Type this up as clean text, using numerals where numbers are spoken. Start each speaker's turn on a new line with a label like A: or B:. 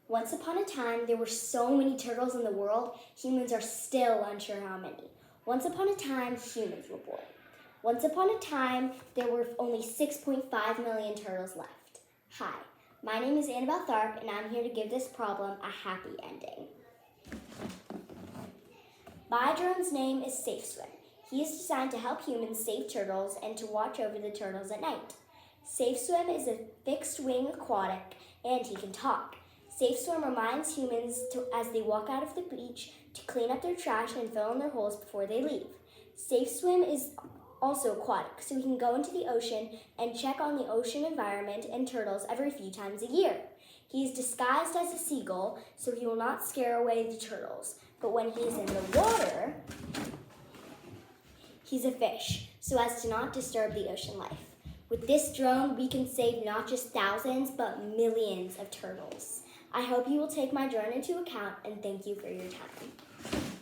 A: Once upon a time, there were so many turtles in the world, humans are still unsure how many. Once upon a time, humans were born. Once upon a time, there were only 6.5 million turtles left. Hi, my name is Annabelle Tharp, and I'm here to give this problem a happy ending. My drone's name is Safe Swim. He is designed to help humans save turtles and to watch over the turtles at night. Safe Swim is a fixed-wing aquatic, and he can talk. Safe Swim reminds humans as they walk out of the beach to clean up their trash and fill in their holes before they leave. Safe Swim is also aquatic, so he can go into the ocean and check on the ocean environment and turtles every few times a year. He is disguised as a seagull, so he will not scare away the turtles. But when he is in the water, he's a fish, so as to not disturb the ocean life. With this drone, we can save not just thousands, but millions of turtles. I hope you will take my drone into account, and thank you for your time.